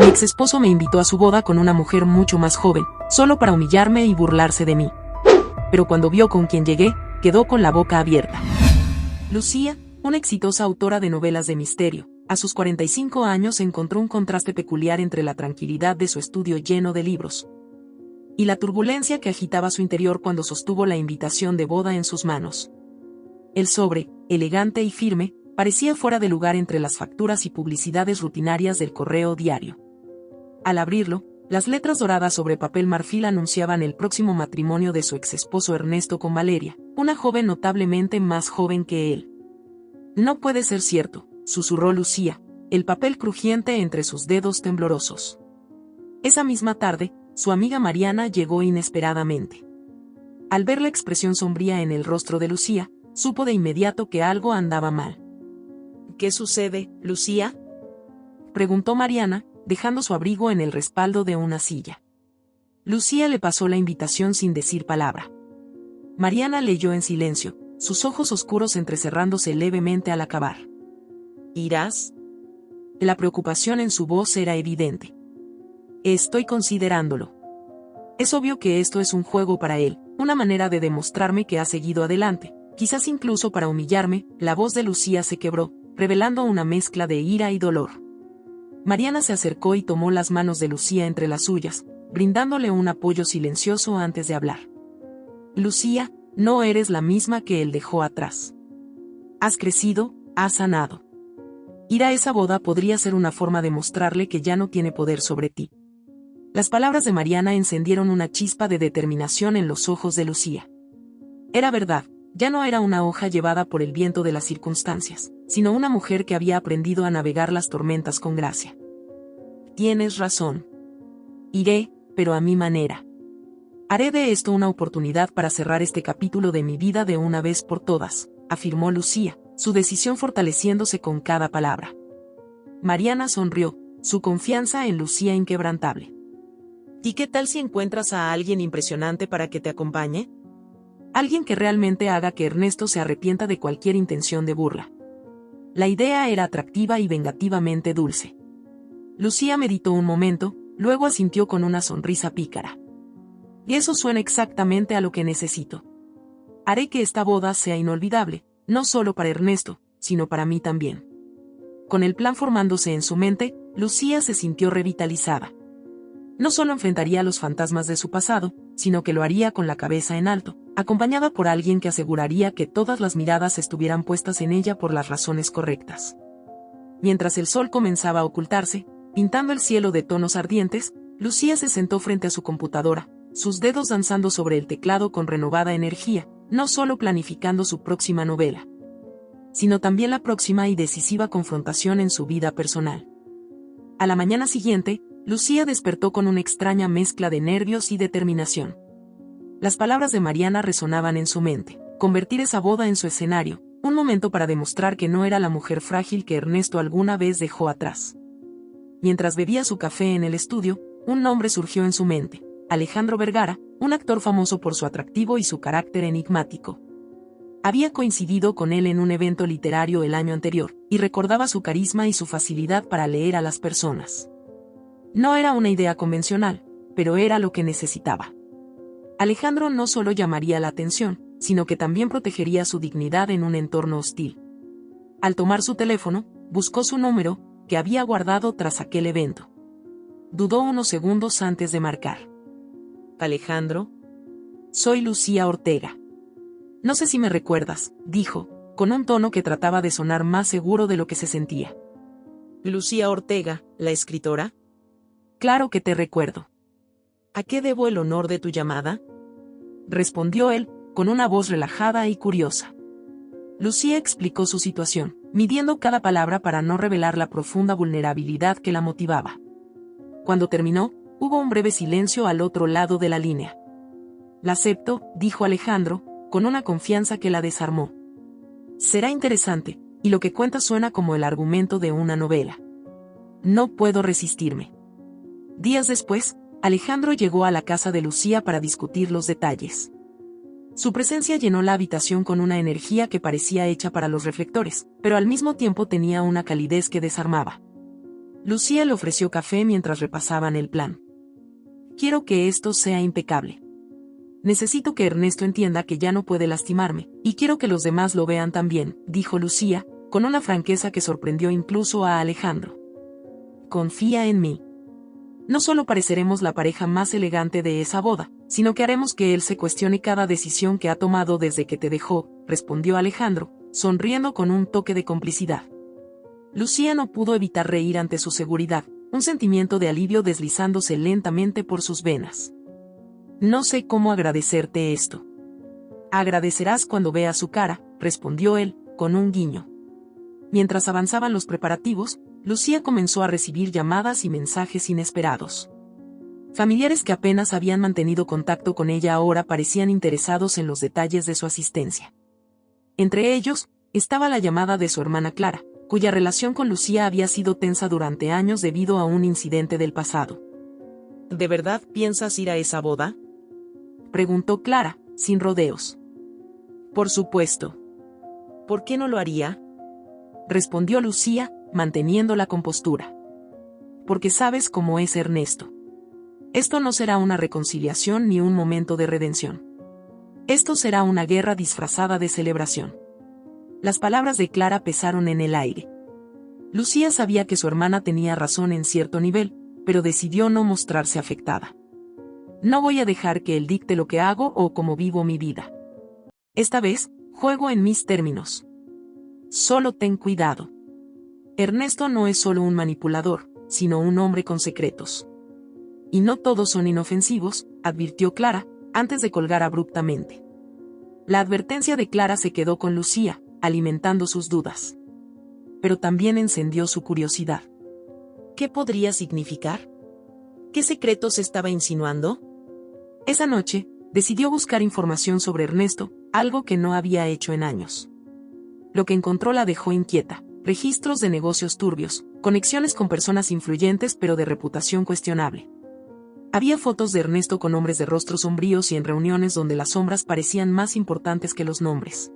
Mi ex esposo me invitó a su boda con una mujer mucho más joven, solo para humillarme y burlarse de mí. Pero cuando vio con quién llegué, quedó con la boca abierta. Lucía, una exitosa autora de novelas de misterio, a sus 45 años encontró un contraste peculiar entre la tranquilidad de su estudio lleno de libros y la turbulencia que agitaba su interior cuando sostuvo la invitación de boda en sus manos. El sobre, elegante y firme, parecía fuera de lugar entre las facturas y publicidades rutinarias del correo diario. Al abrirlo, las letras doradas sobre papel marfil anunciaban el próximo matrimonio de su exesposo Ernesto con Valeria, una joven notablemente más joven que él. No puede ser cierto, susurró Lucía, el papel crujiente entre sus dedos temblorosos. Esa misma tarde, su amiga Mariana llegó inesperadamente. Al ver la expresión sombría en el rostro de Lucía, supo de inmediato que algo andaba mal. ¿Qué sucede, Lucía?, preguntó Mariana, dejando su abrigo en el respaldo de una silla. Lucía le pasó la invitación sin decir palabra. Mariana leyó en silencio, sus ojos oscuros entrecerrándose levemente al acabar. ¿Irás? La preocupación en su voz era evidente. Estoy considerándolo. Es obvio que esto es un juego para él, una manera de demostrarme que ha seguido adelante, quizás incluso para humillarme. La voz de Lucía se quebró, revelando una mezcla de ira y dolor. Mariana se acercó y tomó las manos de Lucía entre las suyas, brindándole un apoyo silencioso antes de hablar. Lucía, no eres la misma que él dejó atrás. Has crecido, has sanado. Ir a esa boda podría ser una forma de mostrarle que ya no tiene poder sobre ti. Las palabras de Mariana encendieron una chispa de determinación en los ojos de Lucía. Era verdad, ya no era una hoja llevada por el viento de las circunstancias, sino una mujer que había aprendido a navegar las tormentas con gracia. Tienes razón. Iré, pero a mi manera. Haré de esto una oportunidad para cerrar este capítulo de mi vida de una vez por todas, afirmó Lucía, su decisión fortaleciéndose con cada palabra. Mariana sonrió, su confianza en Lucía inquebrantable. ¿Y qué tal si encuentras a alguien impresionante para que te acompañe? Alguien que realmente haga que Ernesto se arrepienta de cualquier intención de burla. La idea era atractiva y vengativamente dulce. Lucía meditó un momento, luego asintió con una sonrisa pícara. Y eso suena exactamente a lo que necesito. Haré que esta boda sea inolvidable, no solo para Ernesto, sino para mí también. Con el plan formándose en su mente, Lucía se sintió revitalizada. No solo enfrentaría a los fantasmas de su pasado, sino que lo haría con la cabeza en alto, acompañada por alguien que aseguraría que todas las miradas estuvieran puestas en ella por las razones correctas. Mientras el sol comenzaba a ocultarse, pintando el cielo de tonos ardientes, Lucía se sentó frente a su computadora, sus dedos danzando sobre el teclado con renovada energía, no solo planificando su próxima novela, sino también la próxima y decisiva confrontación en su vida personal. A la mañana siguiente, Lucía despertó con una extraña mezcla de nervios y determinación. Las palabras de Mariana resonaban en su mente: convertir esa boda en su escenario, un momento para demostrar que no era la mujer frágil que Ernesto alguna vez dejó atrás. Mientras bebía su café en el estudio, un nombre surgió en su mente: Alejandro Vergara, un actor famoso por su atractivo y su carácter enigmático. Había coincidido con él en un evento literario el año anterior, y recordaba su carisma y su facilidad para leer a las personas. No era una idea convencional, pero era lo que necesitaba. Alejandro no solo llamaría la atención, sino que también protegería su dignidad en un entorno hostil. Al tomar su teléfono, buscó su número, que había guardado tras aquel evento. Dudó unos segundos antes de marcar. Alejandro. Soy Lucía Ortega. No sé si me recuerdas, dijo, con un tono que trataba de sonar más seguro de lo que se sentía. Lucía Ortega, la escritora. Claro que te recuerdo. ¿A qué debo el honor de tu llamada?, respondió él, con una voz relajada y curiosa. Lucía explicó su situación, midiendo cada palabra para no revelar la profunda vulnerabilidad que la motivaba. Cuando terminó, hubo un breve silencio al otro lado de la línea. La acepto, dijo Alejandro, con una confianza que la desarmó. Será interesante, y lo que cuenta suena como el argumento de una novela. No puedo resistirme. Días después, Alejandro llegó a la casa de Lucía para discutir los detalles. Su presencia llenó la habitación con una energía que parecía hecha para los reflectores, pero al mismo tiempo tenía una calidez que desarmaba. Lucía le ofreció café mientras repasaban el plan. Quiero que esto sea impecable. Necesito que Ernesto entienda que ya no puede lastimarme, y quiero que los demás lo vean también, dijo Lucía, con una franqueza que sorprendió incluso a Alejandro. Confía en mí. No solo pareceremos la pareja más elegante de esa boda, sino que haremos que él se cuestione cada decisión que ha tomado desde que te dejó, respondió Alejandro, sonriendo con un toque de complicidad. Lucía no pudo evitar reír ante su seguridad, un sentimiento de alivio deslizándose lentamente por sus venas. No sé cómo agradecerte esto. Agradecerás cuando veas su cara, respondió él, con un guiño. Mientras avanzaban los preparativos, Lucía comenzó a recibir llamadas y mensajes inesperados. Familiares que apenas habían mantenido contacto con ella ahora parecían interesados en los detalles de su asistencia. Entre ellos, estaba la llamada de su hermana Clara, cuya relación con Lucía había sido tensa durante años debido a un incidente del pasado. ¿De verdad piensas ir a esa boda?, preguntó Clara, sin rodeos. Por supuesto. ¿Por qué no lo haría?, respondió Lucía, manteniendo la compostura. Porque sabes cómo es Ernesto. Esto no será una reconciliación ni un momento de redención. Esto será una guerra disfrazada de celebración. Las palabras de Clara pesaron en el aire. Lucía sabía que su hermana tenía razón en cierto nivel, pero decidió no mostrarse afectada. No voy a dejar que él dicte lo que hago o cómo vivo mi vida. Esta vez, juego en mis términos. Solo ten cuidado. Ernesto no es solo un manipulador, sino un hombre con secretos. Y no todos son inofensivos, advirtió Clara, antes de colgar abruptamente. La advertencia de Clara se quedó con Lucía, alimentando sus dudas. Pero también encendió su curiosidad. ¿Qué podría significar? ¿Qué secretos estaba insinuando? Esa noche, decidió buscar información sobre Ernesto, algo que no había hecho en años. Lo que encontró la dejó inquieta: registros de negocios turbios, conexiones con personas influyentes pero de reputación cuestionable. Había fotos de Ernesto con hombres de rostros sombríos y en reuniones donde las sombras parecían más importantes que los nombres.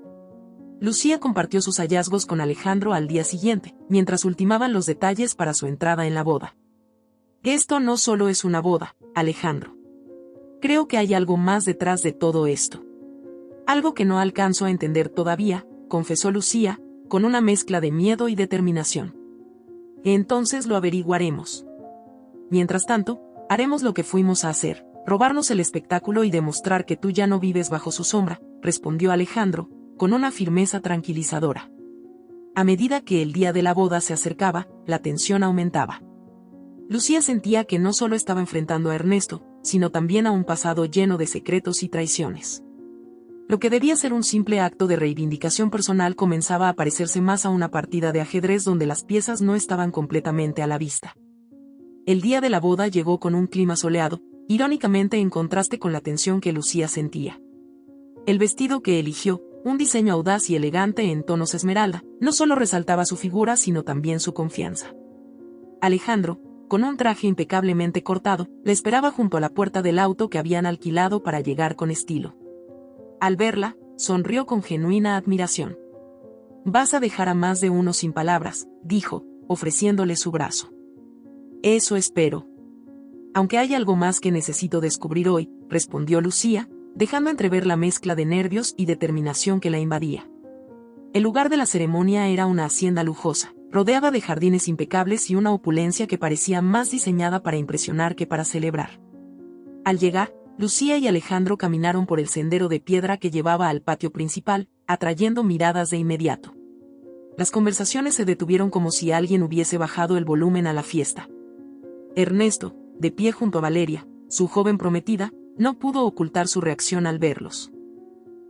Lucía compartió sus hallazgos con Alejandro al día siguiente, mientras ultimaban los detalles para su entrada en la boda. Esto no solo es una boda, Alejandro. Creo que hay algo más detrás de todo esto. Algo que no alcanzo a entender todavía, confesó Lucía, con una mezcla de miedo y determinación. Entonces lo averiguaremos. Mientras tanto, haremos lo que fuimos a hacer, robarnos el espectáculo y demostrar que tú ya no vives bajo su sombra, respondió Alejandro, con una firmeza tranquilizadora. A medida que el día de la boda se acercaba, la tensión aumentaba. Lucía sentía que no solo estaba enfrentando a Ernesto, sino también a un pasado lleno de secretos y traiciones. Lo que debía ser un simple acto de reivindicación personal comenzaba a parecerse más a una partida de ajedrez donde las piezas no estaban completamente a la vista. El día de la boda llegó con un clima soleado, irónicamente en contraste con la tensión que Lucía sentía. El vestido que eligió, un diseño audaz y elegante en tonos esmeralda, no solo resaltaba su figura sino también su confianza. Alejandro, con un traje impecablemente cortado, le esperaba junto a la puerta del auto que habían alquilado para llegar con estilo. Al verla, sonrió con genuina admiración. «Vas a dejar a más de uno sin palabras», dijo, ofreciéndole su brazo. «Eso espero». «Aunque hay algo más que necesito descubrir hoy», respondió Lucía, dejando entrever la mezcla de nervios y determinación que la invadía. El lugar de la ceremonia era una hacienda lujosa, rodeada de jardines impecables y una opulencia que parecía más diseñada para impresionar que para celebrar. Al llegar, Lucía y Alejandro caminaron por el sendero de piedra que llevaba al patio principal, atrayendo miradas de inmediato. Las conversaciones se detuvieron como si alguien hubiese bajado el volumen a la fiesta. Ernesto, de pie junto a Valeria, su joven prometida, no pudo ocultar su reacción al verlos.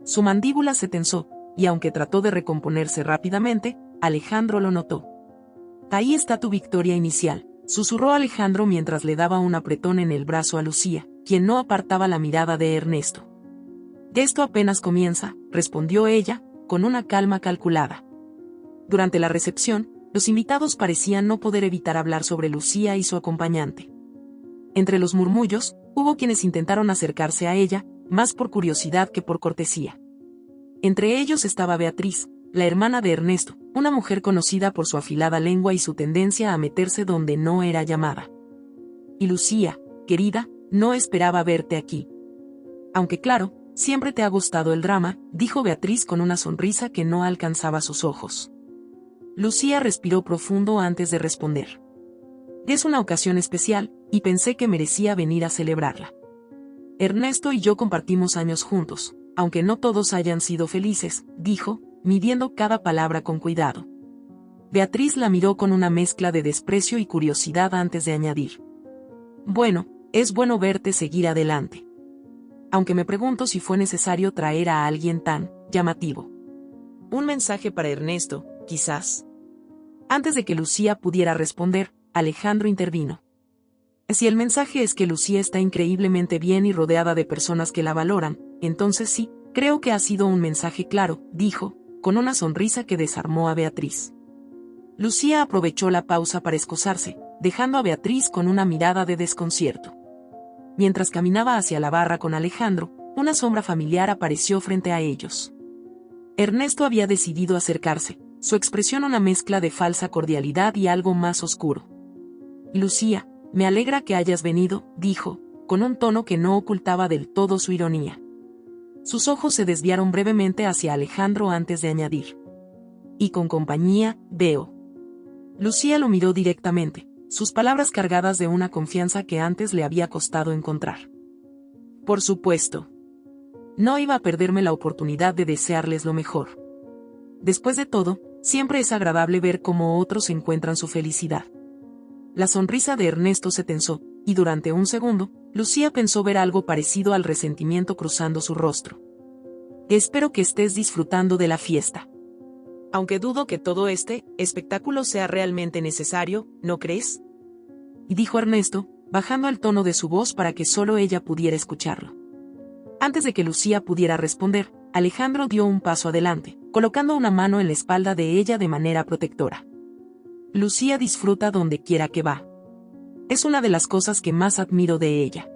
Su mandíbula se tensó, y aunque trató de recomponerse rápidamente, Alejandro lo notó. «Ahí está tu victoria inicial», susurró Alejandro mientras le daba un apretón en el brazo a Lucía, quien no apartaba la mirada de Ernesto. «Esto apenas comienza», respondió ella, con una calma calculada. Durante la recepción, los invitados parecían no poder evitar hablar sobre Lucía y su acompañante. Entre los murmullos, hubo quienes intentaron acercarse a ella, más por curiosidad que por cortesía. Entre ellos estaba Beatriz, la hermana de Ernesto, una mujer conocida por su afilada lengua y su tendencia a meterse donde no era llamada. Y Lucía, querida, no esperaba verte aquí. Aunque claro, siempre te ha gustado el drama, dijo Beatriz con una sonrisa que no alcanzaba sus ojos. Lucía respiró profundo antes de responder. Es una ocasión especial, y pensé que merecía venir a celebrarla. Ernesto y yo compartimos años juntos, aunque no todos hayan sido felices, dijo, midiendo cada palabra con cuidado. Beatriz la miró con una mezcla de desprecio y curiosidad antes de añadir. Bueno, es bueno verte seguir adelante. Aunque me pregunto si fue necesario traer a alguien tan llamativo. Un mensaje para Ernesto, quizás. Antes de que Lucía pudiera responder, Alejandro intervino. Si el mensaje es que Lucía está increíblemente bien y rodeada de personas que la valoran, entonces sí, creo que ha sido un mensaje claro, dijo, con una sonrisa que desarmó a Beatriz. Lucía aprovechó la pausa para excusarse, dejando a Beatriz con una mirada de desconcierto. Mientras caminaba hacia la barra con Alejandro, una sombra familiar apareció frente a ellos. Ernesto había decidido acercarse, su expresión una mezcla de falsa cordialidad y algo más oscuro. Lucía, me alegra que hayas venido, dijo, con un tono que no ocultaba del todo su ironía. Sus ojos se desviaron brevemente hacia Alejandro antes de añadir. Y con compañía, veo. Lucía lo miró directamente, sus palabras cargadas de una confianza que antes le había costado encontrar. Por supuesto. No iba a perderme la oportunidad de desearles lo mejor. Después de todo, siempre es agradable ver cómo otros encuentran su felicidad. La sonrisa de Ernesto se tensó, y durante un segundo, Lucía pensó ver algo parecido al resentimiento cruzando su rostro. Espero que estés disfrutando de la fiesta. Aunque dudo que todo este espectáculo sea realmente necesario, ¿no crees? Y dijo Ernesto, bajando el tono de su voz para que solo ella pudiera escucharlo. Antes de que Lucía pudiera responder, Alejandro dio un paso adelante, colocando una mano en la espalda de ella de manera protectora. Lucía disfruta donde quiera que va. Es una de las cosas que más admiro de ella.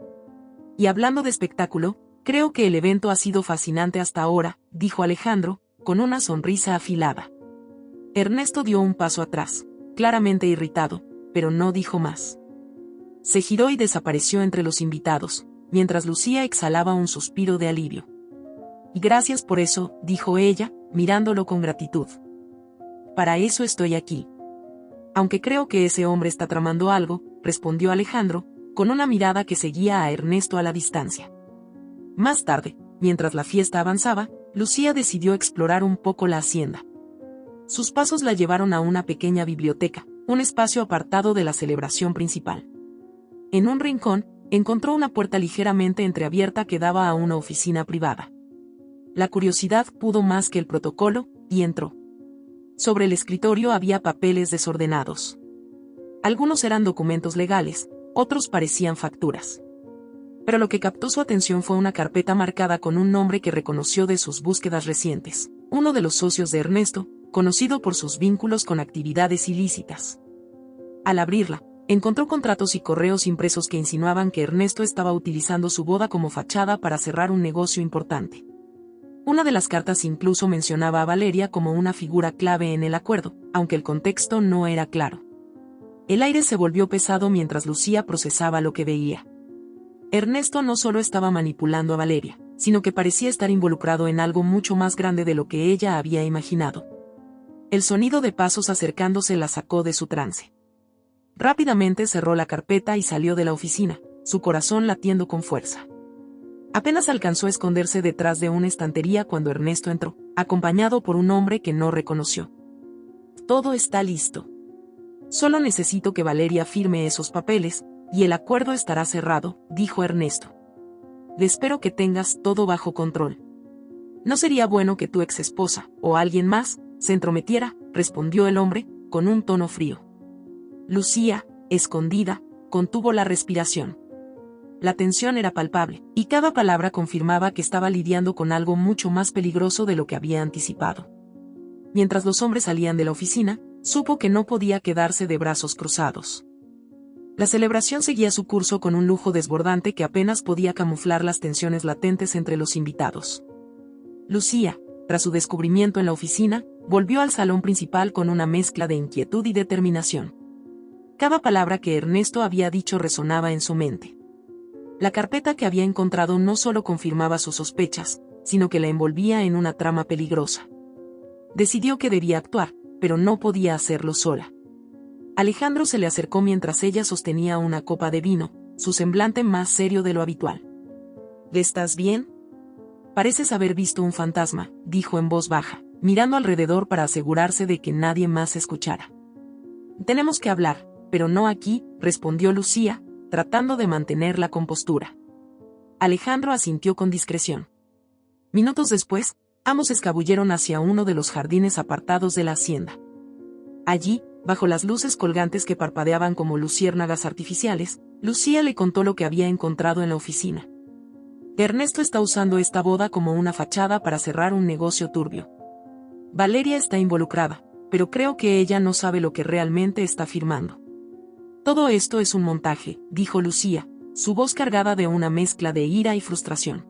Y hablando de espectáculo, creo que el evento ha sido fascinante hasta ahora, dijo Alejandro, con una sonrisa afilada. Ernesto dio un paso atrás, claramente irritado, pero no dijo más. Se giró y desapareció entre los invitados, mientras Lucía exhalaba un suspiro de alivio. Y gracias por eso, dijo ella, mirándolo con gratitud. Para eso estoy aquí. Aunque creo que ese hombre está tramando algo, respondió Alejandro, con una mirada que seguía a Ernesto a la distancia. Más tarde, mientras la fiesta avanzaba, Lucía decidió explorar un poco la hacienda. Sus pasos la llevaron a una pequeña biblioteca, un espacio apartado de la celebración principal. En un rincón, encontró una puerta ligeramente entreabierta que daba a una oficina privada. La curiosidad pudo más que el protocolo, y entró. Sobre el escritorio había papeles desordenados. Algunos eran documentos legales, otros parecían facturas. Pero lo que captó su atención fue una carpeta marcada con un nombre que reconoció de sus búsquedas recientes, uno de los socios de Ernesto, conocido por sus vínculos con actividades ilícitas. Al abrirla, encontró contratos y correos impresos que insinuaban que Ernesto estaba utilizando su boda como fachada para cerrar un negocio importante. Una de las cartas incluso mencionaba a Valeria como una figura clave en el acuerdo, aunque el contexto no era claro. El aire se volvió pesado mientras Lucía procesaba lo que veía. Ernesto no solo estaba manipulando a Valeria, sino que parecía estar involucrado en algo mucho más grande de lo que ella había imaginado. El sonido de pasos acercándose la sacó de su trance. Rápidamente cerró la carpeta y salió de la oficina, su corazón latiendo con fuerza. Apenas alcanzó a esconderse detrás de una estantería cuando Ernesto entró, acompañado por un hombre que no reconoció. Todo está listo. Solo necesito que Valeria firme esos papeles, y el acuerdo estará cerrado, dijo Ernesto. Espero que tengas todo bajo control. No sería bueno que tu exesposa, o alguien más, se entrometiera, respondió el hombre, con un tono frío. Lucía, escondida, contuvo la respiración. La tensión era palpable, y cada palabra confirmaba que estaba lidiando con algo mucho más peligroso de lo que había anticipado. Mientras los hombres salían de la oficina, supo que no podía quedarse de brazos cruzados. La celebración seguía su curso con un lujo desbordante que apenas podía camuflar las tensiones latentes entre los invitados. Lucía, tras su descubrimiento en la oficina, volvió al salón principal con una mezcla de inquietud y determinación. Cada palabra que Ernesto había dicho resonaba en su mente. La carpeta que había encontrado no solo confirmaba sus sospechas, sino que la envolvía en una trama peligrosa. Decidió que debía actuar, pero no podía hacerlo sola. Alejandro se le acercó mientras ella sostenía una copa de vino, su semblante más serio de lo habitual. ¿Estás bien? Pareces haber visto un fantasma, dijo en voz baja, mirando alrededor para asegurarse de que nadie más escuchara. Tenemos que hablar, pero no aquí, respondió Lucía, tratando de mantener la compostura. Alejandro asintió con discreción. Minutos después, ambos se escabulleron hacia uno de los jardines apartados de la hacienda. Allí, bajo las luces colgantes que parpadeaban como luciérnagas artificiales, Lucía le contó lo que había encontrado en la oficina. Ernesto está usando esta boda como una fachada para cerrar un negocio turbio. Valeria está involucrada, pero creo que ella no sabe lo que realmente está firmando. Todo esto es un montaje, dijo Lucía, su voz cargada de una mezcla de ira y frustración.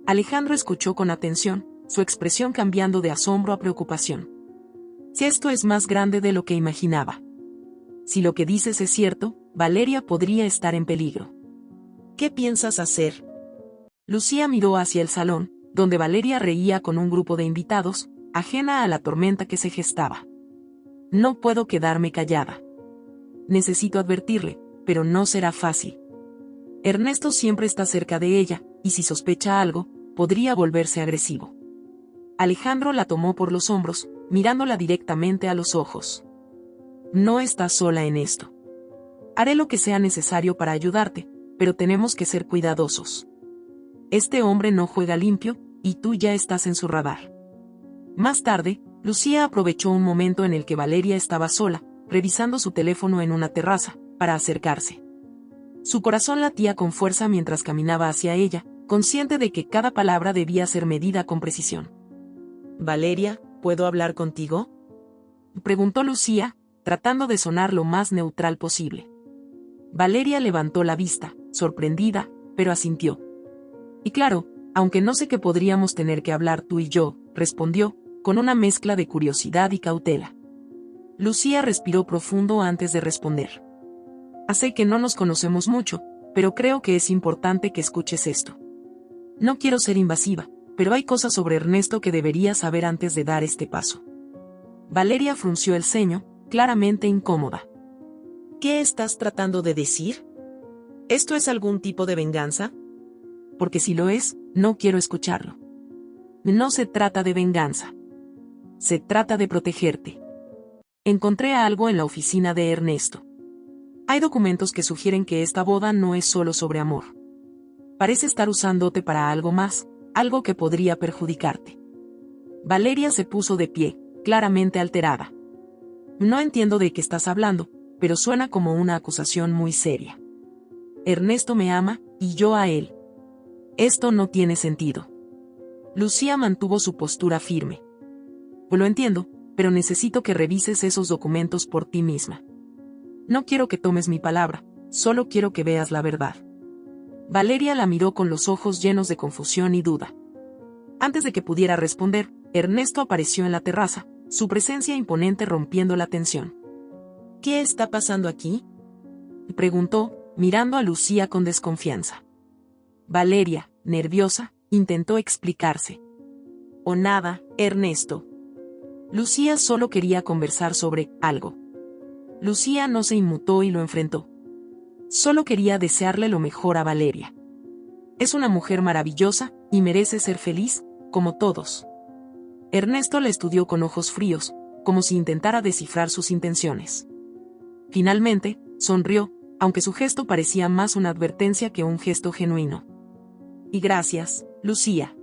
Alejandro escuchó con atención, su expresión cambiando de asombro a preocupación. Si esto es más grande de lo que imaginaba. Si lo que dices es cierto, Valeria podría estar en peligro. ¿Qué piensas hacer? Lucía miró hacia el salón, donde Valeria reía con un grupo de invitados, ajena a la tormenta que se gestaba. No puedo quedarme callada. Necesito advertirle, pero no será fácil. Ernesto siempre está cerca de ella, y si sospecha algo, podría volverse agresivo. Alejandro la tomó por los hombros, mirándola directamente a los ojos. No estás sola en esto. Haré lo que sea necesario para ayudarte, pero tenemos que ser cuidadosos. Este hombre no juega limpio, y tú ya estás en su radar. Más tarde, Lucía aprovechó un momento en el que Valeria estaba sola, revisando su teléfono en una terraza, para acercarse. Su corazón latía con fuerza mientras caminaba hacia ella, consciente de que cada palabra debía ser medida con precisión. Valeria, ¿puedo hablar contigo? Preguntó Lucía, tratando de sonar lo más neutral posible. Valeria levantó la vista, sorprendida, pero asintió. Y claro, aunque no sé qué podríamos tener que hablar tú y yo, respondió, con una mezcla de curiosidad y cautela. Lucía respiró profundo antes de responder. Sé que no nos conocemos mucho, pero creo que es importante que escuches esto. No quiero ser invasiva, pero hay cosas sobre Ernesto que deberías saber antes de dar este paso. Valeria frunció el ceño, claramente incómoda. ¿Qué estás tratando de decir? ¿Esto es algún tipo de venganza? Porque si lo es, no quiero escucharlo. No se trata de venganza. Se trata de protegerte. Encontré algo en la oficina de Ernesto. Hay documentos que sugieren que esta boda no es solo sobre amor. Parece estar usándote para algo más, algo que podría perjudicarte. Valeria se puso de pie, claramente alterada. No entiendo de qué estás hablando, pero suena como una acusación muy seria. Ernesto me ama, y yo a él. Esto no tiene sentido. Lucía mantuvo su postura firme. Lo entiendo, pero necesito que revises esos documentos por ti misma. No quiero que tomes mi palabra, solo quiero que veas la verdad. Valeria la miró con los ojos llenos de confusión y duda. Antes de que pudiera responder, Ernesto apareció en la terraza, su presencia imponente rompiendo la tensión. ¿Qué está pasando aquí?, preguntó, mirando a Lucía con desconfianza. Valeria, nerviosa, intentó explicarse. O nada, Ernesto. Lucía solo quería conversar sobre algo. Lucía no se inmutó y lo enfrentó. Solo quería desearle lo mejor a Valeria. Es una mujer maravillosa, y merece ser feliz, como todos. Ernesto la estudió con ojos fríos, como si intentara descifrar sus intenciones. Finalmente, sonrió, aunque su gesto parecía más una advertencia que un gesto genuino. Y gracias, Lucía.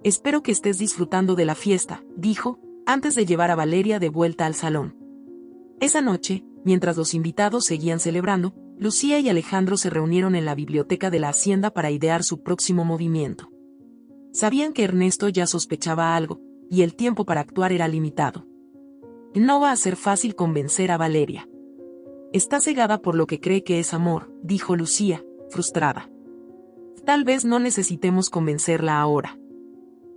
Espero que estés disfrutando de la fiesta, dijo, antes de llevar a Valeria de vuelta al salón. Esa noche, mientras los invitados seguían celebrando, Lucía y Alejandro se reunieron en la biblioteca de la hacienda para idear su próximo movimiento. Sabían que Ernesto ya sospechaba algo, y el tiempo para actuar era limitado. No va a ser fácil convencer a Valeria. Está cegada por lo que cree que es amor, dijo Lucía, frustrada. Tal vez no necesitemos convencerla ahora.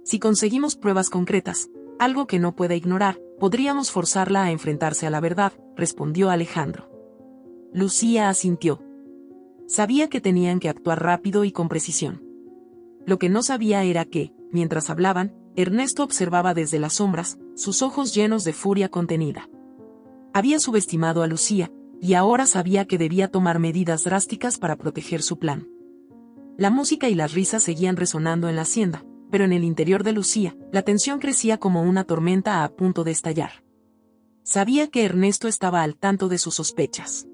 Si conseguimos pruebas concretas, Algo que no pueda ignorar, podríamos forzarla a enfrentarse a la verdad, respondió Alejandro. Lucía asintió. Sabía que tenían que actuar rápido y con precisión. Lo que no sabía era que, mientras hablaban, Ernesto observaba desde las sombras, sus ojos llenos de furia contenida. Había subestimado a Lucía, y ahora sabía que debía tomar medidas drásticas para proteger su plan. La música y las risas seguían resonando en la hacienda, pero en el interior de Lucía, la tensión crecía como una tormenta a punto de estallar. Sabía que Ernesto estaba al tanto de sus sospechas.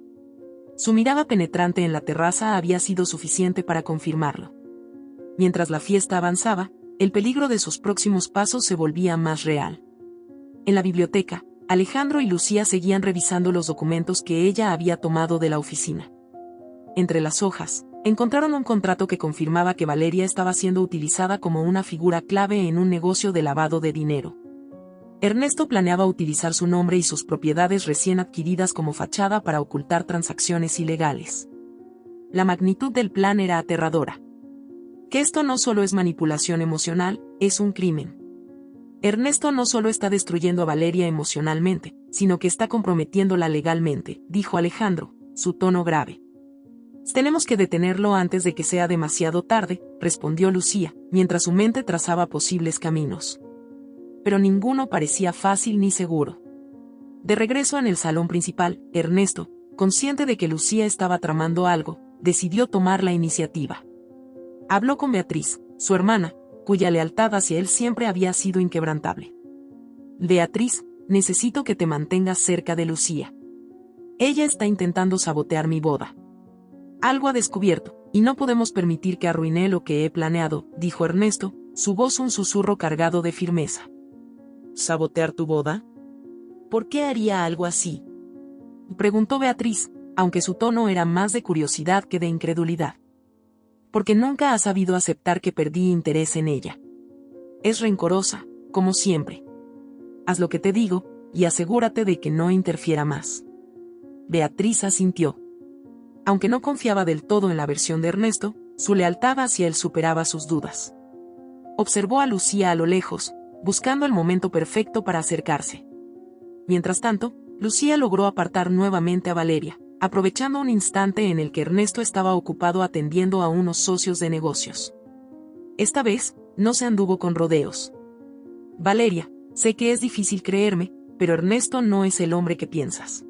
Su mirada penetrante en la terraza había sido suficiente para confirmarlo. Mientras la fiesta avanzaba, el peligro de sus próximos pasos se volvía más real. En la biblioteca, Alejandro y Lucía seguían revisando los documentos que ella había tomado de la oficina. Entre las hojas, encontraron un contrato que confirmaba que Valeria estaba siendo utilizada como una figura clave en un negocio de lavado de dinero. Ernesto planeaba utilizar su nombre y sus propiedades recién adquiridas como fachada para ocultar transacciones ilegales. La magnitud del plan era aterradora. Que esto no solo es manipulación emocional, es un crimen. Ernesto no solo está destruyendo a Valeria emocionalmente, sino que está comprometiéndola legalmente, dijo Alejandro, su tono grave. Tenemos que detenerlo antes de que sea demasiado tarde, respondió Lucía, mientras su mente trazaba posibles caminos. Pero ninguno parecía fácil ni seguro. De regreso en el salón principal, Ernesto, consciente de que Lucía estaba tramando algo, decidió tomar la iniciativa. Habló con Beatriz, su hermana, cuya lealtad hacia él siempre había sido inquebrantable. Beatriz, necesito que te mantengas cerca de Lucía. Ella está intentando sabotear mi boda. Algo ha descubierto, y no podemos permitir que arruine lo que he planeado, dijo Ernesto, su voz un susurro cargado de firmeza. ¿Sabotear tu boda? ¿Por qué haría algo así?, preguntó Beatriz, aunque su tono era más de curiosidad que de incredulidad. Porque nunca ha sabido aceptar que perdí interés en ella. Es rencorosa, como siempre. Haz lo que te digo, y asegúrate de que no interfiera más. Beatriz asintió. Aunque no confiaba del todo en la versión de Ernesto, su lealtad hacia él superaba sus dudas. Observó a Lucía a lo lejos, buscando el momento perfecto para acercarse. Mientras tanto, Lucía logró apartar nuevamente a Valeria, aprovechando un instante en el que Ernesto estaba ocupado atendiendo a unos socios de negocios. Esta vez, no se anduvo con rodeos. Valeria, sé que es difícil creerme, pero Ernesto no es el hombre que piensas.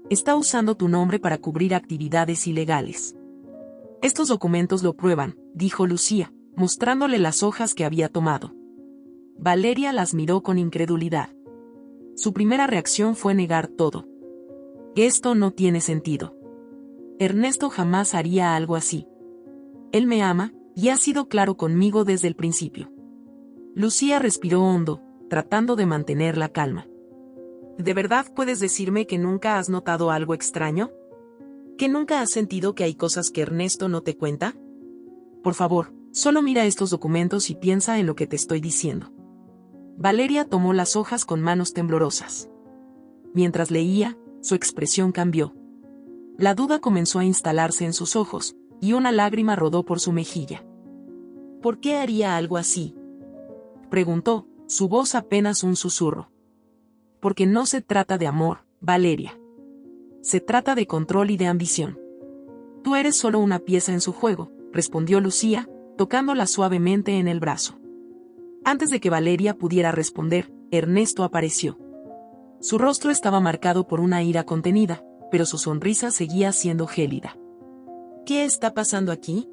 Está usando tu nombre para cubrir actividades ilegales. Estos documentos lo prueban, dijo Lucía, mostrándole las hojas que había tomado. Valeria las miró con incredulidad. Su primera reacción fue negar todo. Esto no tiene sentido. Ernesto jamás haría algo así. Él me ama, y ha sido claro conmigo desde el principio. Lucía respiró hondo, tratando de mantener la calma. ¿De verdad puedes decirme que nunca has notado algo extraño? ¿Que nunca has sentido que hay cosas que Ernesto no te cuenta? Por favor, solo mira estos documentos y piensa en lo que te estoy diciendo. Valeria tomó las hojas con manos temblorosas. Mientras leía, su expresión cambió. La duda comenzó a instalarse en sus ojos, y una lágrima rodó por su mejilla. ¿Por qué haría algo así?, preguntó, su voz apenas un susurro. Porque no se trata de amor, Valeria. Se trata de control y de ambición. Tú eres solo una pieza en su juego, respondió Lucía, tocándola suavemente en el brazo. Antes de que Valeria pudiera responder, Ernesto apareció. Su rostro estaba marcado por una ira contenida, pero su sonrisa seguía siendo gélida. ¿Qué está pasando aquí?,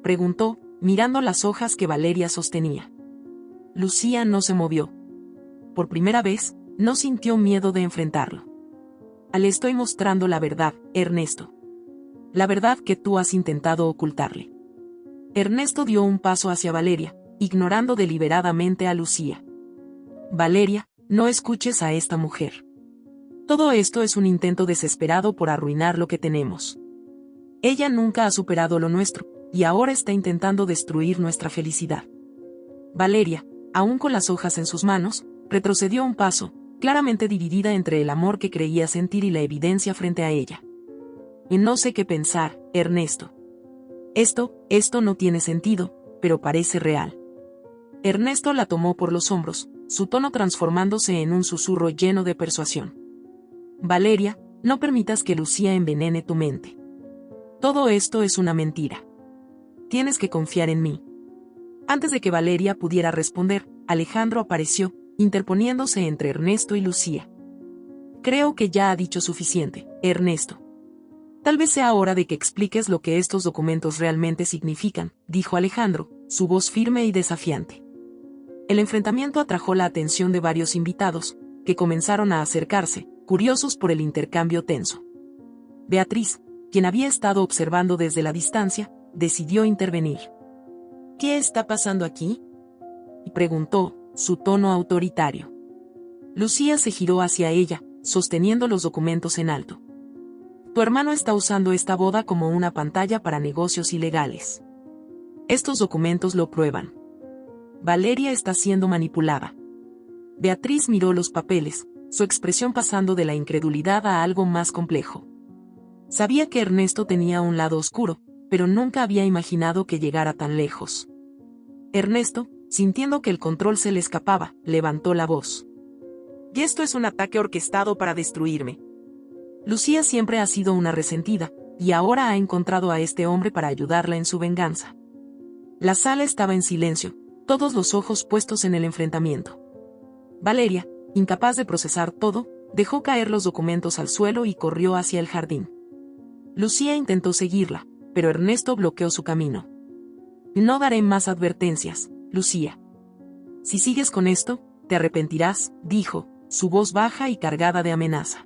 preguntó, mirando las hojas que Valeria sostenía. Lucía no se movió. Por primera vez, no sintió miedo de enfrentarlo. Le estoy mostrando la verdad, Ernesto. La verdad que tú has intentado ocultarle. Ernesto dio un paso hacia Valeria, ignorando deliberadamente a Lucía. Valeria, no escuches a esta mujer. Todo esto es un intento desesperado por arruinar lo que tenemos. Ella nunca ha superado lo nuestro, y ahora está intentando destruir nuestra felicidad. Valeria, aún con las hojas en sus manos, retrocedió un paso, claramente dividida entre el amor que creía sentir y la evidencia frente a ella. Y no sé qué pensar, Ernesto. Esto no tiene sentido, pero parece real. Ernesto la tomó por los hombros, su tono transformándose en un susurro lleno de persuasión. Valeria, no permitas que Lucía envenene tu mente. Todo esto es una mentira. Tienes que confiar en mí. Antes de que Valeria pudiera responder, Alejandro apareció, interponiéndose entre Ernesto y Lucía. Creo que ya ha dicho suficiente, Ernesto. Tal vez sea hora de que expliques lo que estos documentos realmente significan, dijo Alejandro, su voz firme y desafiante. El enfrentamiento atrajo la atención de varios invitados, que comenzaron a acercarse, curiosos por el intercambio tenso. Beatriz, quien había estado observando desde la distancia, decidió intervenir. ¿Qué está pasando aquí?, preguntó, su tono autoritario. Lucía se giró hacia ella, sosteniendo los documentos en alto. Tu hermano está usando esta boda como una pantalla para negocios ilegales. Estos documentos lo prueban. Valeria está siendo manipulada. Beatriz miró los papeles, su expresión pasando de la incredulidad a algo más complejo. Sabía que Ernesto tenía un lado oscuro, pero nunca había imaginado que llegara tan lejos. Ernesto, sintiendo que el control se le escapaba, levantó la voz. Y esto es un ataque orquestado para destruirme. Lucía siempre ha sido una resentida, y ahora ha encontrado a este hombre para ayudarla en su venganza. La sala estaba en silencio, todos los ojos puestos en el enfrentamiento. Valeria, incapaz de procesar todo, dejó caer los documentos al suelo y corrió hacia el jardín. Lucía intentó seguirla, pero Ernesto bloqueó su camino. No daré más advertencias, Lucía. Si sigues con esto, te arrepentirás, dijo, su voz baja y cargada de amenaza.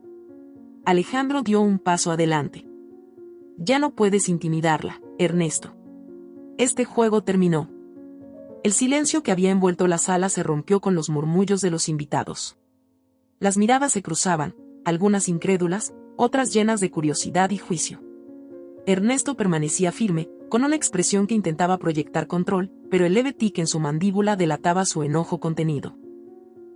Alejandro dio un paso adelante. Ya no puedes intimidarla, Ernesto. Este juego terminó. El silencio que había envuelto la sala se rompió con los murmullos de los invitados. Las miradas se cruzaban, algunas incrédulas, otras llenas de curiosidad y juicio. Ernesto permanecía firme, con una expresión que intentaba proyectar control, pero el leve tic en su mandíbula delataba su enojo contenido.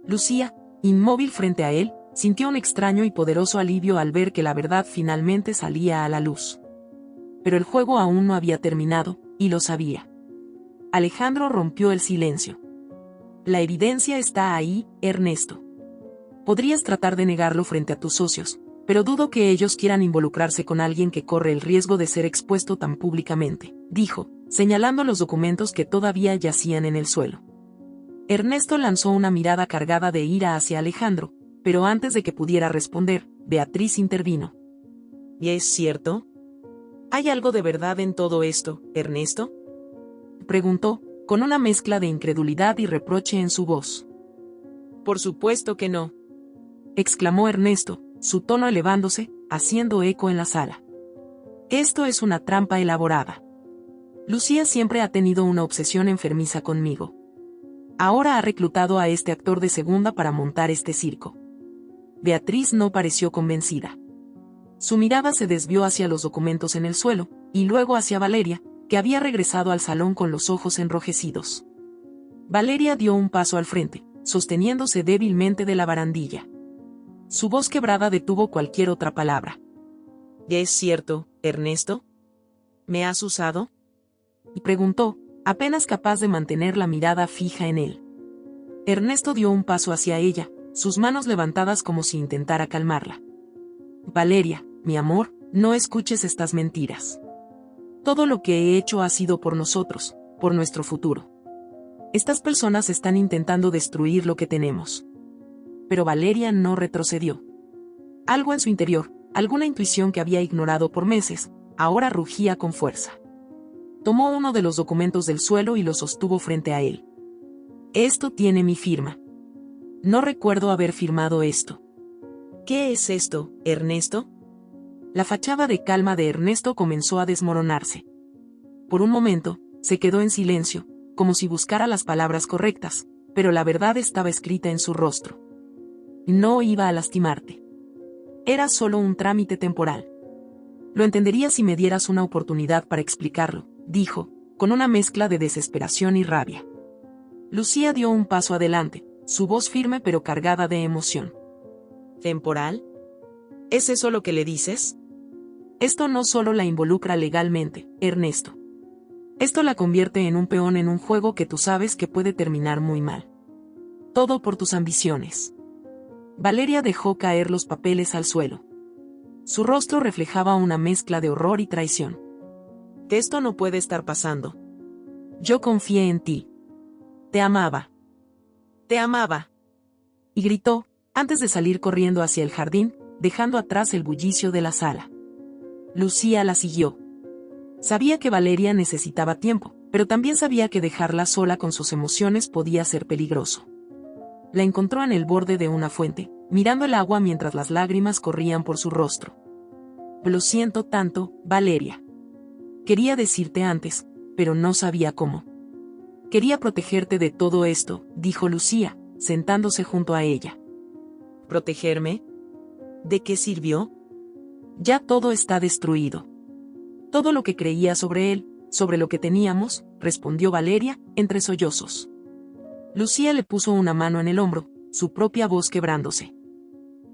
Lucía, inmóvil frente a él, sintió un extraño y poderoso alivio al ver que la verdad finalmente salía a la luz. Pero el juego aún no había terminado, y lo sabía. Alejandro rompió el silencio. La evidencia está ahí, Ernesto. Podrías tratar de negarlo frente a tus socios, pero dudo que ellos quieran involucrarse con alguien que corre el riesgo de ser expuesto tan públicamente, dijo, señalando los documentos que todavía yacían en el suelo. Ernesto lanzó una mirada cargada de ira hacia Alejandro, pero antes de que pudiera responder, Beatriz intervino. ¿Y es cierto? ¿Hay algo de verdad en todo esto, Ernesto?, preguntó, con una mezcla de incredulidad y reproche en su voz. Por supuesto que no, exclamó Ernesto, su tono elevándose, haciendo eco en la sala. Esto es una trampa elaborada. Lucía siempre ha tenido una obsesión enfermiza conmigo. Ahora ha reclutado a este actor de segunda para montar este circo. Beatriz no pareció convencida. Su mirada se desvió hacia los documentos en el suelo, y luego hacia Valeria, que había regresado al salón con los ojos enrojecidos. Valeria dio un paso al frente, sosteniéndose débilmente de la barandilla. Su voz quebrada detuvo cualquier otra palabra. ¿Es cierto, Ernesto? ¿Me has usado?, preguntó, apenas capaz de mantener la mirada fija en él. Ernesto dio un paso hacia ella, sus manos levantadas como si intentara calmarla. Valeria, mi amor, no escuches estas mentiras. Todo lo que he hecho ha sido por nosotros, por nuestro futuro. Estas personas están intentando destruir lo que tenemos. Pero Valeria no retrocedió. Algo en su interior, alguna intuición que había ignorado por meses, ahora rugía con fuerza. Tomó uno de los documentos del suelo y lo sostuvo frente a él. Esto tiene mi firma. No recuerdo haber firmado esto. ¿Qué es esto, Ernesto? La fachada de calma de Ernesto comenzó a desmoronarse. Por un momento, se quedó en silencio, como si buscara las palabras correctas, pero la verdad estaba escrita en su rostro. No iba a lastimarte. Era solo un trámite temporal. Lo entendería si me dieras una oportunidad para explicarlo, dijo, con una mezcla de desesperación y rabia. Lucía dio un paso adelante, su voz firme pero cargada de emoción. ¿Temporal? ¿Es eso lo que le dices? Esto no solo la involucra legalmente, Ernesto. Esto la convierte en un peón en un juego que tú sabes que puede terminar muy mal. Todo por tus ambiciones. Valeria dejó caer los papeles al suelo. Su rostro reflejaba una mezcla de horror y traición. Esto no puede estar pasando. Yo confié en ti. Te amaba. Te amaba. Y gritó, antes de salir corriendo hacia el jardín, dejando atrás el bullicio de la sala. Lucía la siguió. Sabía que Valeria necesitaba tiempo, pero también sabía que dejarla sola con sus emociones podía ser peligroso. La encontró en el borde de una fuente, mirando el agua mientras las lágrimas corrían por su rostro. Lo siento tanto, Valeria. Quería decirte antes, pero no sabía cómo. Quería protegerte de todo esto, dijo Lucía, sentándose junto a ella. ¿Protegerme? ¿De qué sirvió? Ya todo está destruido. Todo lo que creía sobre él, sobre lo que teníamos, respondió Valeria, entre sollozos. Lucía le puso una mano en el hombro, su propia voz quebrándose.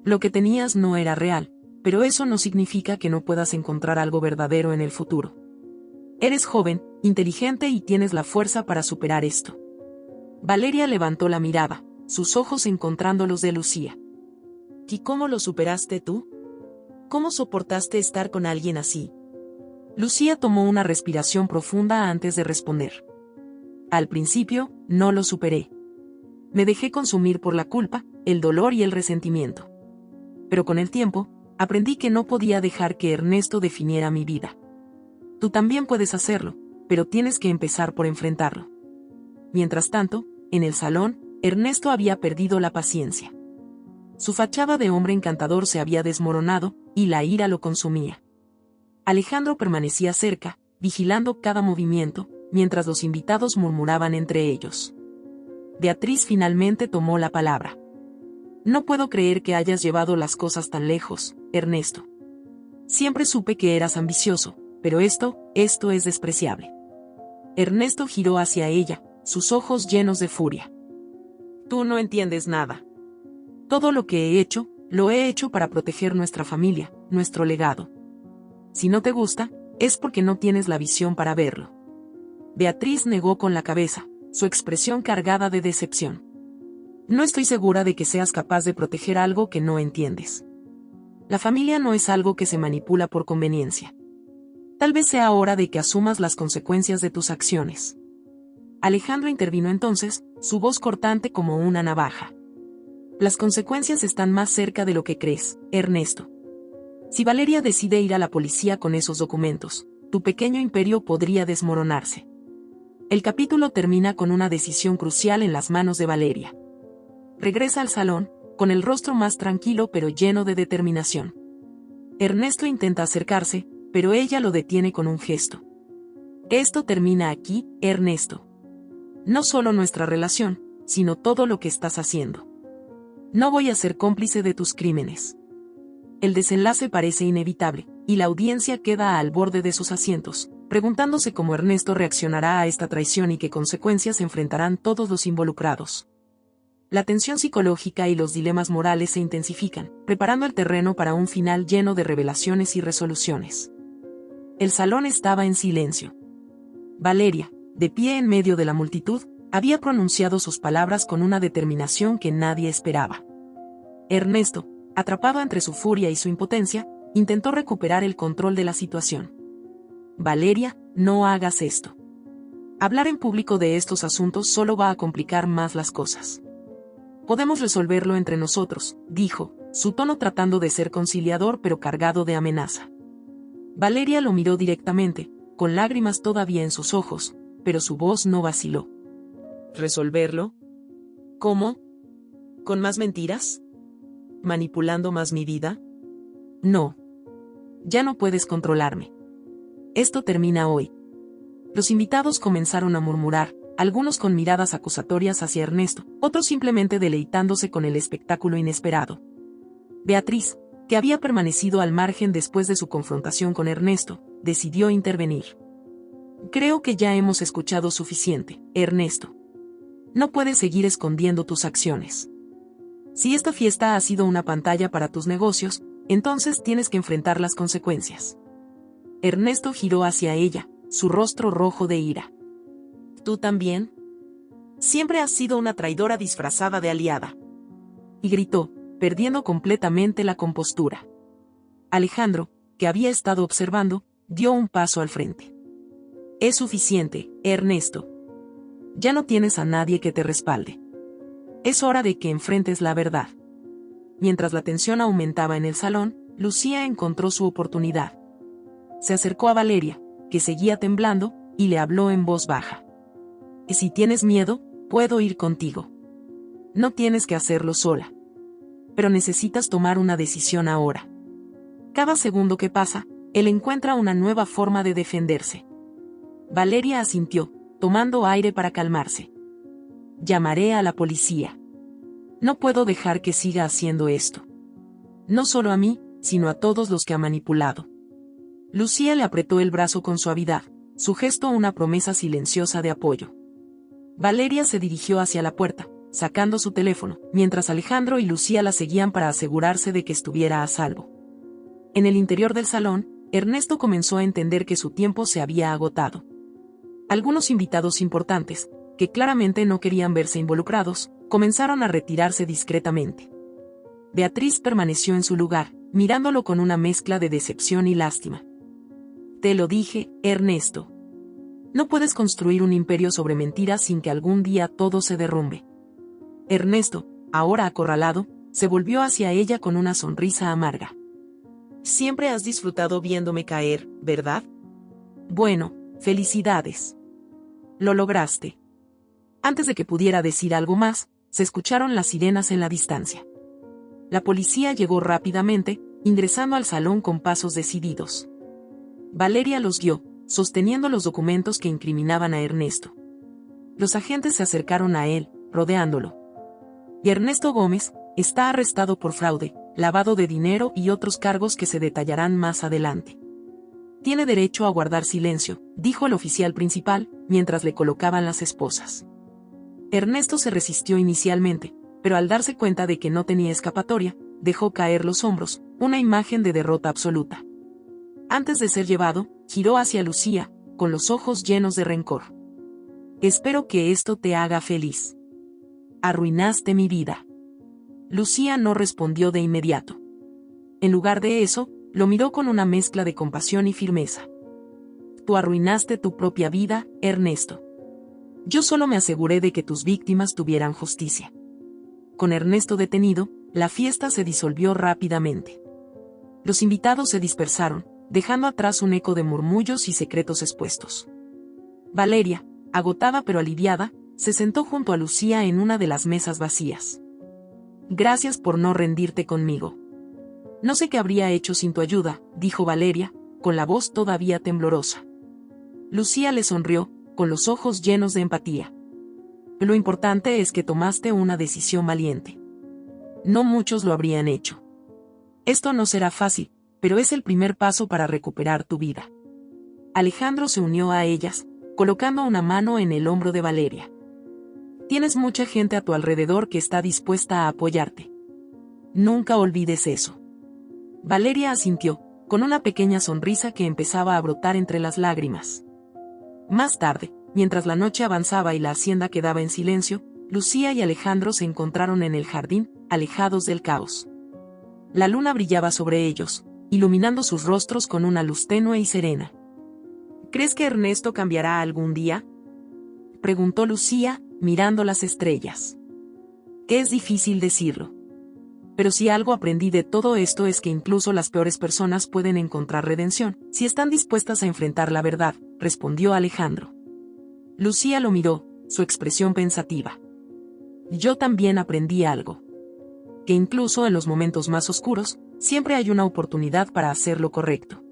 Lo que tenías no era real, pero eso no significa que no puedas encontrar algo verdadero en el futuro. Eres joven, inteligente y tienes la fuerza para superar esto. Valeria levantó la mirada, sus ojos encontrando los de Lucía. ¿Y cómo lo superaste tú? ¿Cómo soportaste estar con alguien así? Lucía tomó una respiración profunda antes de responder. Al principio, no lo superé. Me dejé consumir por la culpa, el dolor y el resentimiento. Pero con el tiempo, aprendí que no podía dejar que Ernesto definiera mi vida. Tú también puedes hacerlo, pero tienes que empezar por enfrentarlo. Mientras tanto, en el salón, Ernesto había perdido la paciencia. Su fachada de hombre encantador se había desmoronado, y la ira lo consumía. Alejandro permanecía cerca, vigilando cada movimiento, mientras los invitados murmuraban entre ellos. Beatriz finalmente tomó la palabra. No puedo creer que hayas llevado las cosas tan lejos, Ernesto. Siempre supe que eras ambicioso, pero esto es despreciable. Ernesto giró hacia ella, sus ojos llenos de furia. Tú no entiendes nada. Todo lo que he hecho, lo he hecho para proteger nuestra familia, nuestro legado. Si no te gusta, es porque no tienes la visión para verlo. Beatriz negó con la cabeza, su expresión cargada de decepción. No estoy segura de que seas capaz de proteger algo que no entiendes. La familia no es algo que se manipula por conveniencia. Tal vez sea hora de que asumas las consecuencias de tus acciones. Alejandro intervino entonces, su voz cortante como una navaja. Las consecuencias están más cerca de lo que crees, Ernesto. Si Valeria decide ir a la policía con esos documentos, tu pequeño imperio podría desmoronarse. El capítulo termina con una decisión crucial en las manos de Valeria. Regresa al salón, con el rostro más tranquilo pero lleno de determinación. Ernesto intenta acercarse, pero ella lo detiene con un gesto. Esto termina aquí, Ernesto. No solo nuestra relación, sino todo lo que estás haciendo. No voy a ser cómplice de tus crímenes. El desenlace parece inevitable, y la audiencia queda al borde de sus asientos, preguntándose cómo Ernesto reaccionará a esta traición y qué consecuencias enfrentarán todos los involucrados. La tensión psicológica y los dilemas morales se intensifican, preparando el terreno para un final lleno de revelaciones y resoluciones. El salón estaba en silencio. Valeria, de pie en medio de la multitud, había pronunciado sus palabras con una determinación que nadie esperaba. Ernesto, atrapado entre su furia y su impotencia, intentó recuperar el control de la situación. Valeria, no hagas esto. Hablar en público de estos asuntos solo va a complicar más las cosas. Podemos resolverlo entre nosotros, dijo, su tono tratando de ser conciliador pero cargado de amenaza. Valeria lo miró directamente, con lágrimas todavía en sus ojos, pero su voz no vaciló. ¿Resolverlo? ¿Cómo? ¿Con más mentiras? ¿Manipulando más mi vida? No. Ya no puedes controlarme. Esto termina hoy. Los invitados comenzaron a murmurar, algunos con miradas acusatorias hacia Ernesto, otros simplemente deleitándose con el espectáculo inesperado. Beatriz, que había permanecido al margen después de su confrontación con Ernesto, decidió intervenir. Creo que ya hemos escuchado suficiente, Ernesto. No puedes seguir escondiendo tus acciones. Si esta fiesta ha sido una pantalla para tus negocios, entonces tienes que enfrentar las consecuencias. Ernesto giró hacia ella, su rostro rojo de ira. ¿Tú también? Siempre has sido una traidora disfrazada de aliada. Y gritó, perdiendo completamente la compostura. Alejandro, que había estado observando, dio un paso al frente. Es suficiente, Ernesto. Ya no tienes a nadie que te respalde. Es hora de que enfrentes la verdad. Mientras la tensión aumentaba en el salón, Lucía encontró su oportunidad. Se acercó a Valeria, que seguía temblando, y le habló en voz baja. Si tienes miedo, puedo ir contigo. No tienes que hacerlo sola. Pero necesitas tomar una decisión ahora. Cada segundo que pasa, él encuentra una nueva forma de defenderse. Valeria asintió, tomando aire para calmarse. Llamaré a la policía. No puedo dejar que siga haciendo esto. No solo a mí, sino a todos los que ha manipulado. Lucía le apretó el brazo con suavidad, su gesto una promesa silenciosa de apoyo. Valeria se dirigió hacia la puerta, sacando su teléfono, mientras Alejandro y Lucía la seguían para asegurarse de que estuviera a salvo. En el interior del salón, Ernesto comenzó a entender que su tiempo se había agotado. Algunos invitados importantes, que claramente no querían verse involucrados, comenzaron a retirarse discretamente. Beatriz permaneció en su lugar, mirándolo con una mezcla de decepción y lástima. Te lo dije, Ernesto. No puedes construir un imperio sobre mentiras sin que algún día todo se derrumbe. Ernesto, ahora acorralado, se volvió hacia ella con una sonrisa amarga. Siempre has disfrutado viéndome caer, ¿verdad? Bueno, felicidades. Lo lograste. Antes de que pudiera decir algo más, se escucharon las sirenas en la distancia. La policía llegó rápidamente, ingresando al salón con pasos decididos. Valeria los guió, sosteniendo los documentos que incriminaban a Ernesto. Los agentes se acercaron a él, rodeándolo. Y Ernesto Gómez está arrestado por fraude, lavado de dinero y otros cargos que se detallarán más adelante. Tiene derecho a guardar silencio, dijo el oficial principal, mientras le colocaban las esposas. Ernesto se resistió inicialmente, pero al darse cuenta de que no tenía escapatoria, dejó caer los hombros, una imagen de derrota absoluta. Antes de ser llevado, giró hacia Lucía, con los ojos llenos de rencor. Espero que esto te haga feliz. Arruinaste mi vida. Lucía no respondió de inmediato. En lugar de eso, lo miró con una mezcla de compasión y firmeza. Tú arruinaste tu propia vida, Ernesto. Yo solo me aseguré de que tus víctimas tuvieran justicia. Con Ernesto detenido, la fiesta se disolvió rápidamente. Los invitados se dispersaron, dejando atrás un eco de murmullos y secretos expuestos. Valeria, agotada pero aliviada, se sentó junto a Lucía en una de las mesas vacías. Gracias por no rendirte conmigo. No sé qué habría hecho sin tu ayuda, dijo Valeria, con la voz todavía temblorosa. Lucía le sonrió, con los ojos llenos de empatía. Lo importante es que tomaste una decisión valiente. No muchos lo habrían hecho. Esto no será fácil, pero es el primer paso para recuperar tu vida. Alejandro se unió a ellas, colocando una mano en el hombro de Valeria. Tienes mucha gente a tu alrededor que está dispuesta a apoyarte. Nunca olvides eso. Valeria asintió, con una pequeña sonrisa que empezaba a brotar entre las lágrimas. Más tarde, mientras la noche avanzaba y la hacienda quedaba en silencio, Lucía y Alejandro se encontraron en el jardín, alejados del caos. La luna brillaba sobre ellos, iluminando sus rostros con una luz tenue y serena. ¿Crees que Ernesto cambiará algún día?, preguntó Lucía, mirando las estrellas. Que es difícil decirlo. Pero si algo aprendí de todo esto es que incluso las peores personas pueden encontrar redención, si están dispuestas a enfrentar la verdad, respondió Alejandro. Lucía lo miró, su expresión pensativa. Yo también aprendí algo. Que incluso en los momentos más oscuros, siempre hay una oportunidad para hacer lo correcto.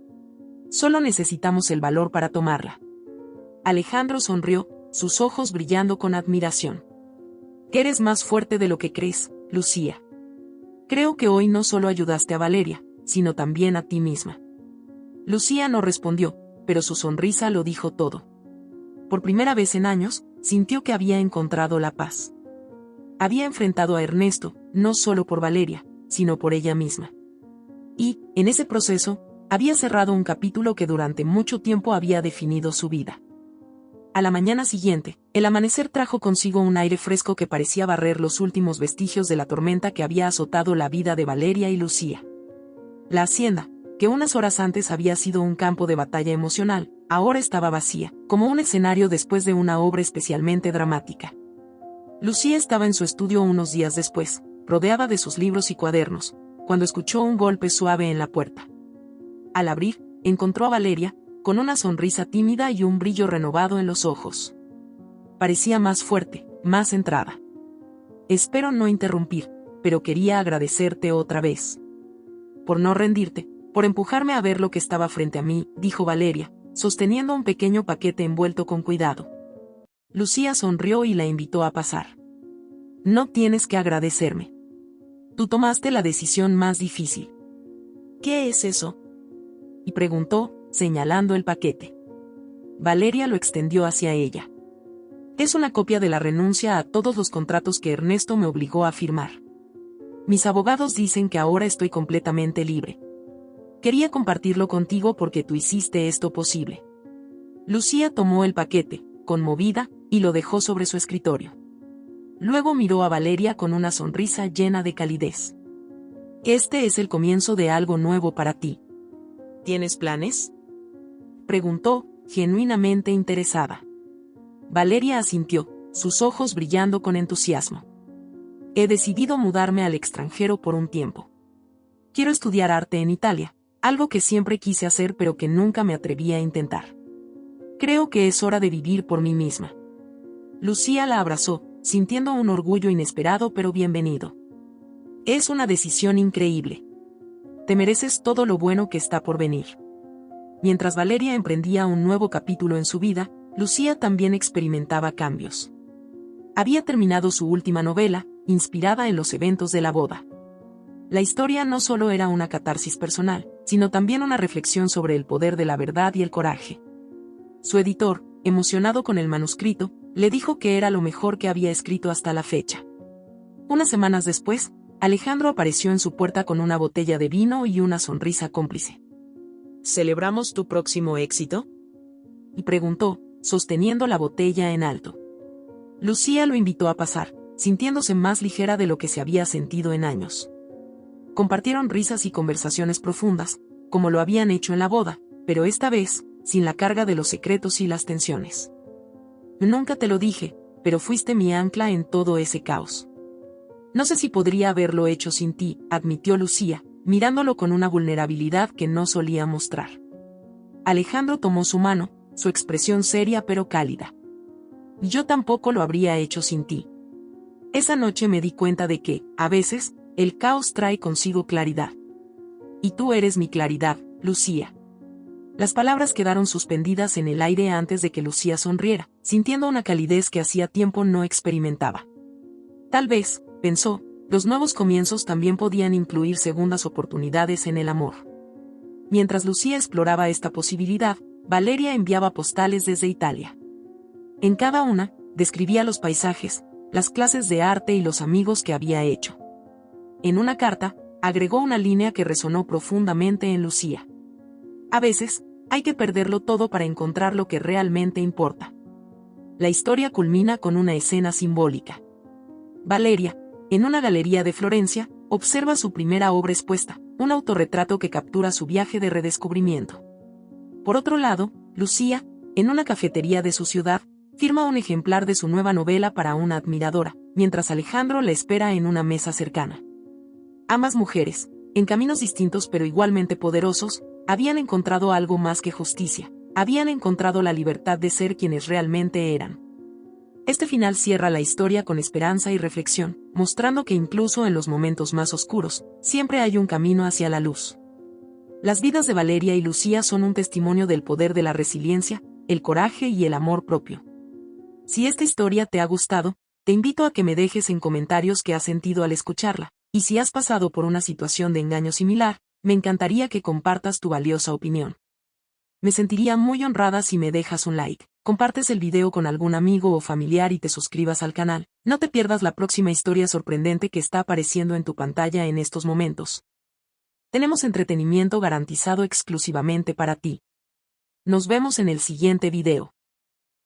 Solo necesitamos el valor para tomarla. Alejandro sonrió, sus ojos brillando con admiración. Que eres más fuerte de lo que crees, Lucía. Creo que hoy no solo ayudaste a Valeria, sino también a ti misma. Lucía no respondió, pero su sonrisa lo dijo todo. Por primera vez en años, sintió que había encontrado la paz. Había enfrentado a Ernesto, no solo por Valeria, sino por ella misma. Y, en ese proceso, había cerrado un capítulo que durante mucho tiempo había definido su vida. A la mañana siguiente, el amanecer trajo consigo un aire fresco que parecía barrer los últimos vestigios de la tormenta que había azotado la vida de Valeria y Lucía. La hacienda, que unas horas antes había sido un campo de batalla emocional, ahora estaba vacía, como un escenario después de una obra especialmente dramática. Lucía estaba en su estudio unos días después, rodeada de sus libros y cuadernos, cuando escuchó un golpe suave en la puerta. Al abrir, encontró a Valeria, con una sonrisa tímida y un brillo renovado en los ojos. Parecía más fuerte, más centrada. Espero no interrumpir, pero quería agradecerte otra vez. Por no rendirte, por empujarme a ver lo que estaba frente a mí, dijo Valeria, sosteniendo un pequeño paquete envuelto con cuidado. Lucía sonrió y la invitó a pasar. No tienes que agradecerme. Tú tomaste la decisión más difícil. ¿Qué es eso? Y preguntó, señalando el paquete. Valeria lo extendió hacia ella. Es una copia de la renuncia a todos los contratos que Ernesto me obligó a firmar. Mis abogados dicen que ahora estoy completamente libre. Quería compartirlo contigo porque tú hiciste esto posible. Lucía tomó el paquete, conmovida, y lo dejó sobre su escritorio. Luego miró a Valeria con una sonrisa llena de calidez. Este es el comienzo de algo nuevo para ti. ¿Tienes planes?, preguntó, genuinamente interesada. Valeria asintió, sus ojos brillando con entusiasmo. He decidido mudarme al extranjero por un tiempo. Quiero estudiar arte en Italia, algo que siempre quise hacer pero que nunca me atreví a intentar. Creo que es hora de vivir por mí misma. Lucía la abrazó, sintiendo un orgullo inesperado pero bienvenido. Es una decisión increíble. Te mereces todo lo bueno que está por venir. Mientras Valeria emprendía un nuevo capítulo en su vida, Lucía también experimentaba cambios. Había terminado su última novela, inspirada en los eventos de la boda. La historia no solo era una catarsis personal, sino también una reflexión sobre el poder de la verdad y el coraje. Su editor, emocionado con el manuscrito, le dijo que era lo mejor que había escrito hasta la fecha. Unas semanas después, Alejandro apareció en su puerta con una botella de vino y una sonrisa cómplice. ¿Celebramos tu próximo éxito?, y preguntó, sosteniendo la botella en alto. Lucía lo invitó a pasar, sintiéndose más ligera de lo que se había sentido en años. Compartieron risas y conversaciones profundas, como lo habían hecho en la boda, pero esta vez, sin la carga de los secretos y las tensiones. Nunca te lo dije, pero fuiste mi ancla en todo ese caos. No sé si podría haberlo hecho sin ti, admitió Lucía, mirándolo con una vulnerabilidad que no solía mostrar. Alejandro tomó su mano, su expresión seria pero cálida. Yo tampoco lo habría hecho sin ti. Esa noche me di cuenta de que, a veces, el caos trae consigo claridad. Y tú eres mi claridad, Lucía. Las palabras quedaron suspendidas en el aire antes de que Lucía sonriera, sintiendo una calidez que hacía tiempo no experimentaba. Tal vez, pensó, los nuevos comienzos también podían incluir segundas oportunidades en el amor. Mientras Lucía exploraba esta posibilidad, Valeria enviaba postales desde Italia. En cada una, describía los paisajes, las clases de arte y los amigos que había hecho. En una carta, agregó una línea que resonó profundamente en Lucía. A veces, hay que perderlo todo para encontrar lo que realmente importa. La historia culmina con una escena simbólica. Valeria, en una galería de Florencia, observa su primera obra expuesta, un autorretrato que captura su viaje de redescubrimiento. Por otro lado, Lucía, en una cafetería de su ciudad, firma un ejemplar de su nueva novela para una admiradora, mientras Alejandro la espera en una mesa cercana. Ambas mujeres, en caminos distintos pero igualmente poderosos, habían encontrado algo más que justicia, habían encontrado la libertad de ser quienes realmente eran. Este final cierra la historia con esperanza y reflexión, mostrando que incluso en los momentos más oscuros, siempre hay un camino hacia la luz. Las vidas de Valeria y Lucía son un testimonio del poder de la resiliencia, el coraje y el amor propio. Si esta historia te ha gustado, te invito a que me dejes en comentarios qué has sentido al escucharla, y si has pasado por una situación de engaño similar, me encantaría que compartas tu valiosa opinión. Me sentiría muy honrada si me dejas un like, compartes el video con algún amigo o familiar y te suscribas al canal. No te pierdas la próxima historia sorprendente que está apareciendo en tu pantalla en estos momentos. Tenemos entretenimiento garantizado exclusivamente para ti. Nos vemos en el siguiente video.